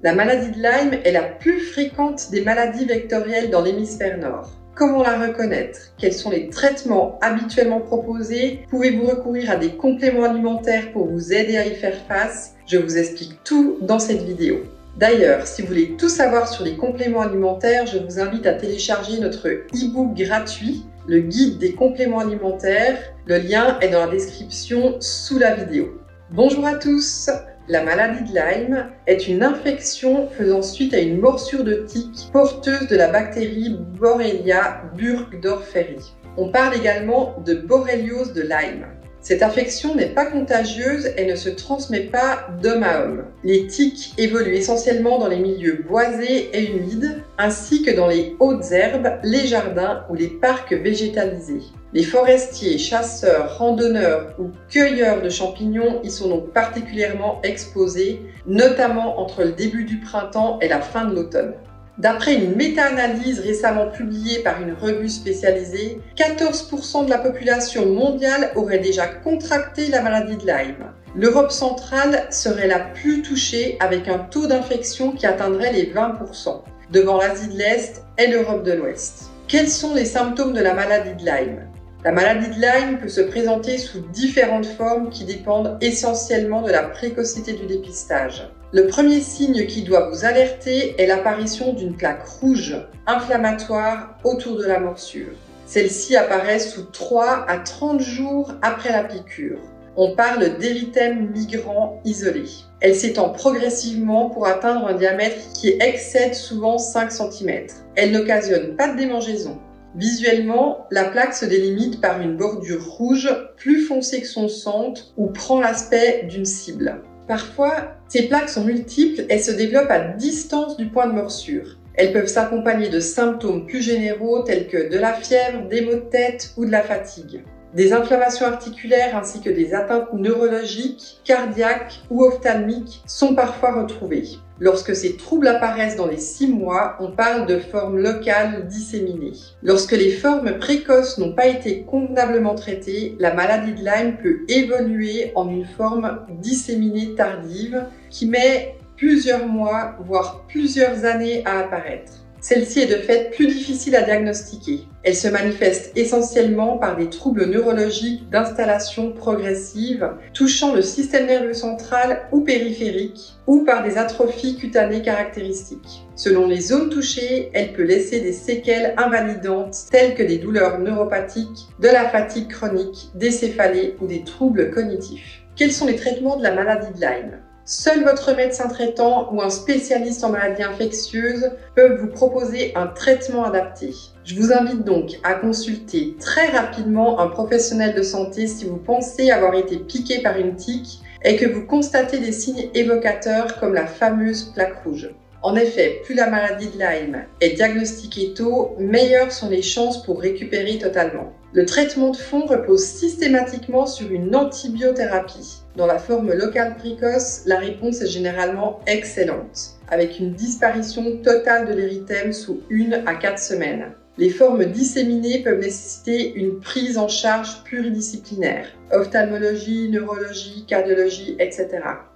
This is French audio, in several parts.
La maladie de Lyme est la plus fréquente des maladies vectorielles dans l'hémisphère nord. Comment la reconnaître? Quels sont les traitements habituellement proposés? Pouvez-vous recourir à des compléments alimentaires pour vous aider à y faire face? Je vous explique tout dans cette vidéo. D'ailleurs, si vous voulez tout savoir sur les compléments alimentaires, je vous invite à télécharger notre e-book gratuit, le guide des compléments alimentaires. Le lien est dans la description sous la vidéo. Bonjour à tous! La maladie de Lyme est une infection faisant suite à une morsure de tique porteuse de la bactérie Borrelia burgdorferi. On parle également de borréliose de Lyme. Cette infection n'est pas contagieuse et ne se transmet pas d'homme à homme. Les tiques évoluent essentiellement dans les milieux boisés et humides, ainsi que dans les hautes herbes, les jardins ou les parcs végétalisés. Les forestiers, chasseurs, randonneurs ou cueilleurs de champignons y sont donc particulièrement exposés, notamment entre le début du printemps et la fin de l'automne. D'après une méta-analyse récemment publiée par une revue spécialisée, 14% de la population mondiale aurait déjà contracté la maladie de Lyme. L'Europe centrale serait la plus touchée avec un taux d'infection qui atteindrait les 20%, devant l'Asie de l'Est et l'Europe de l'Ouest. Quels sont les symptômes de la maladie de Lyme? La maladie de Lyme peut se présenter sous différentes formes qui dépendent essentiellement de la précocité du dépistage. Le premier signe qui doit vous alerter est l'apparition d'une plaque rouge inflammatoire autour de la morsure. Celle-ci apparaît sous 3 à 30 jours après la piqûre. On parle d'érythème migrant isolé. Elle s'étend progressivement pour atteindre un diamètre qui excède souvent 5 cm. Elle n'occasionne pas de démangeaison. Visuellement, la plaque se délimite par une bordure rouge plus foncée que son centre ou prend l'aspect d'une cible. Parfois, ces plaques sont multiples et se développent à distance du point de morsure. Elles peuvent s'accompagner de symptômes plus généraux tels que de la fièvre, des maux de tête ou de la fatigue. Des inflammations articulaires ainsi que des atteintes neurologiques, cardiaques ou ophtalmiques sont parfois retrouvées. Lorsque ces troubles apparaissent dans les 6 mois, on parle de formes locales disséminées. Lorsque les formes précoces n'ont pas été convenablement traitées, la maladie de Lyme peut évoluer en une forme disséminée tardive qui met plusieurs mois, voire plusieurs années à apparaître. Celle-ci est de fait plus difficile à diagnostiquer. Elle se manifeste essentiellement par des troubles neurologiques d'installation progressive touchant le système nerveux central ou périphérique ou par des atrophies cutanées caractéristiques. Selon les zones touchées, elle peut laisser des séquelles invalidantes telles que des douleurs neuropathiques, de la fatigue chronique, des céphalées ou des troubles cognitifs. Quels sont les traitements de la maladie de Lyme ? Seul votre médecin traitant ou un spécialiste en maladies infectieuses peuvent vous proposer un traitement adapté. Je vous invite donc à consulter très rapidement un professionnel de santé si vous pensez avoir été piqué par une tique et que vous constatez des signes évocateurs comme la fameuse plaque rouge. En effet, plus la maladie de Lyme est diagnostiquée tôt, meilleures sont les chances pour récupérer totalement. Le traitement de fond repose systématiquement sur une antibiothérapie. Dans la forme locale précoce, la réponse est généralement excellente, avec une disparition totale de l'érythème sous 1 à 4 semaines. Les formes disséminées peuvent nécessiter une prise en charge pluridisciplinaire, ophtalmologie, neurologie, cardiologie, etc.,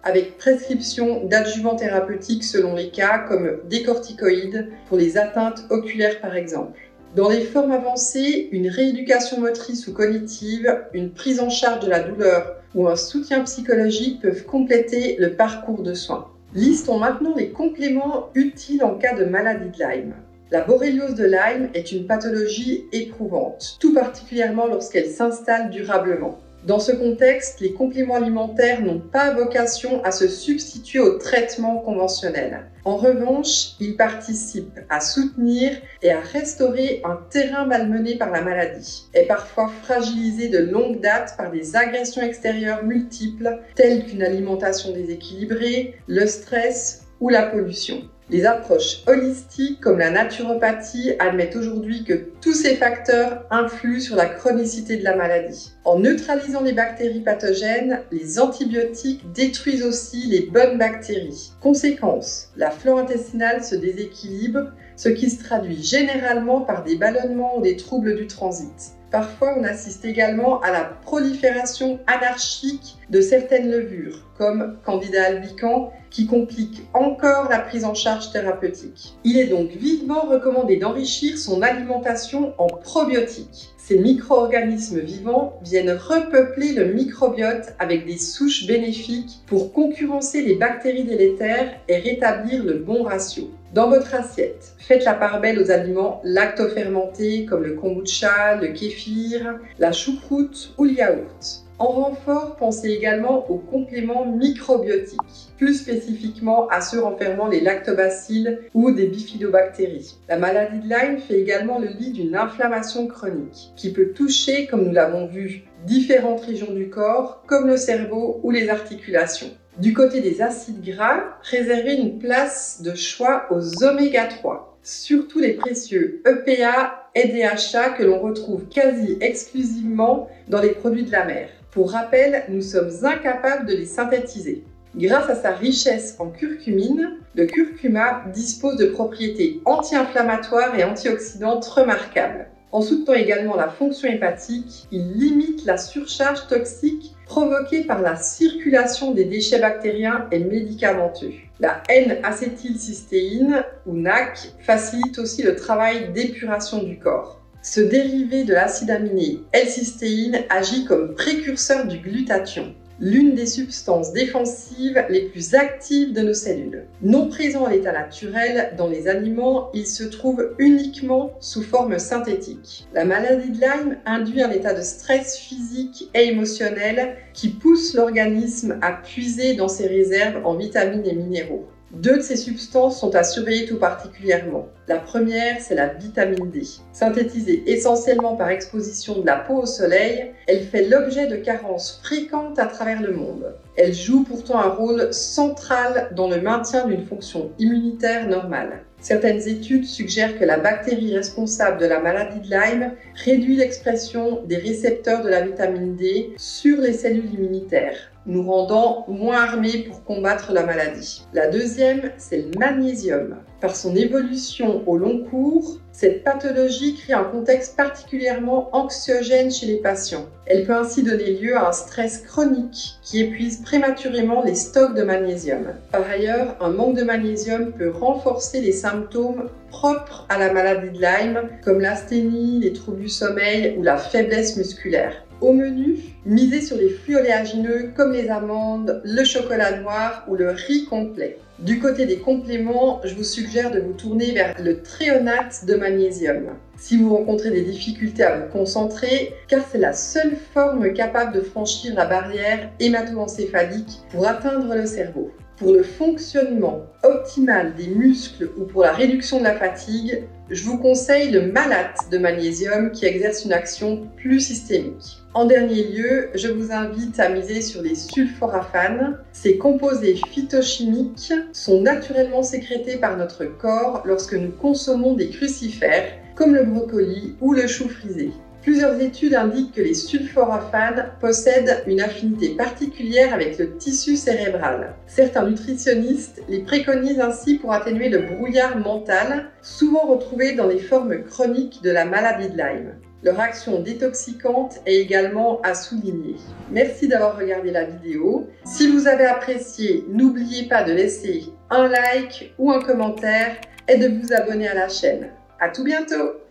avec prescription d'adjuvants thérapeutiques selon les cas, comme des corticoïdes pour les atteintes oculaires par exemple. Dans les formes avancées, une rééducation motrice ou cognitive, une prise en charge de la douleur ou un soutien psychologique peuvent compléter le parcours de soins. Listons maintenant les compléments utiles en cas de maladie de Lyme. La borréliose de Lyme est une pathologie éprouvante, tout particulièrement lorsqu'elle s'installe durablement. Dans ce contexte, les compléments alimentaires n'ont pas vocation à se substituer au traitement conventionnel. En revanche, ils participent à soutenir et à restaurer un terrain malmené par la maladie et parfois fragilisé de longue date par des agressions extérieures multiples telles qu'une alimentation déséquilibrée, le stress ou la pollution. Les approches holistiques comme la naturopathie admettent aujourd'hui que tous ces facteurs influent sur la chronicité de la maladie. En neutralisant les bactéries pathogènes, les antibiotiques détruisent aussi les bonnes bactéries. Conséquence, la flore intestinale se déséquilibre, ce qui se traduit généralement par des ballonnements ou des troubles du transit. Parfois, on assiste également à la prolifération anarchique de certaines levures, comme Candida albicans, qui compliquent encore la prise en charge thérapeutique. Il est donc vivement recommandé d'enrichir son alimentation en probiotiques. Ces micro-organismes vivants viennent repeupler le microbiote avec des souches bénéfiques pour concurrencer les bactéries délétères et rétablir le bon ratio. Dans votre assiette, faites la part belle aux aliments lactofermentés comme le kombucha, le kéfir, la choucroute ou le yaourt. En renfort, pensez également aux compléments microbiotiques, plus spécifiquement à ceux renfermant les lactobacilles ou des bifidobactéries. La maladie de Lyme fait également le lit d'une inflammation chronique qui peut toucher, comme nous l'avons vu, différentes régions du corps comme le cerveau ou les articulations. Du côté des acides gras, réservez une place de choix aux oméga 3, surtout les précieux EPA et DHA que l'on retrouve quasi exclusivement dans les produits de la mer. Pour rappel, nous sommes incapables de les synthétiser. Grâce à sa richesse en curcumine, le curcuma dispose de propriétés anti-inflammatoires et antioxydantes remarquables. En soutenant également la fonction hépatique, il limite la surcharge toxique provoquée par la circulation des déchets bactériens et médicamenteux. La N-acétylcystéine, ou NAC, facilite aussi le travail d'épuration du corps. Ce dérivé de l'acide aminé L-cystéine agit comme précurseur du glutathion, l'une des substances défensives les plus actives de nos cellules. Non présent à l'état naturel dans les aliments, il se trouve uniquement sous forme synthétique. La maladie de Lyme induit un état de stress physique et émotionnel qui pousse l'organisme à puiser dans ses réserves en vitamines et minéraux. Deux de ces substances sont à surveiller tout particulièrement. La première, c'est la vitamine D. Synthétisée essentiellement par exposition de la peau au soleil, elle fait l'objet de carences fréquentes à travers le monde. Elle joue pourtant un rôle central dans le maintien d'une fonction immunitaire normale. Certaines études suggèrent que la bactérie responsable de la maladie de Lyme réduit l'expression des récepteurs de la vitamine D sur les cellules immunitaires, nous rendant moins armés pour combattre la maladie. La deuxième, c'est le magnésium. Par son évolution au long cours, cette pathologie crée un contexte particulièrement anxiogène chez les patients. Elle peut ainsi donner lieu à un stress chronique qui épuise prématurément les stocks de magnésium. Par ailleurs, un manque de magnésium peut renforcer les symptômes propres à la maladie de Lyme, comme l'asthénie, les troubles du sommeil ou la faiblesse musculaire. Au menu, misez sur les fruits oléagineux comme les amandes, le chocolat noir ou le riz complet. Du côté des compléments, je vous suggère de vous tourner vers le thréonate de magnésium si vous rencontrez des difficultés à vous concentrer, car c'est la seule forme capable de franchir la barrière hémato-encéphalique pour atteindre le cerveau. Pour le fonctionnement optimal des muscles ou pour la réduction de la fatigue, je vous conseille le malate de magnésium qui exerce une action plus systémique. En dernier lieu, je vous invite à miser sur les sulforaphanes. Ces composés phytochimiques sont naturellement sécrétés par notre corps lorsque nous consommons des crucifères comme le brocoli ou le chou frisé. Plusieurs études indiquent que les sulforaphanes possèdent une affinité particulière avec le tissu cérébral. Certains nutritionnistes les préconisent ainsi pour atténuer le brouillard mental, souvent retrouvé dans les formes chroniques de la maladie de Lyme. Leur action détoxicante est également à souligner. Merci d'avoir regardé la vidéo. Si vous avez apprécié, n'oubliez pas de laisser un like ou un commentaire et de vous abonner à la chaîne. À tout bientôt!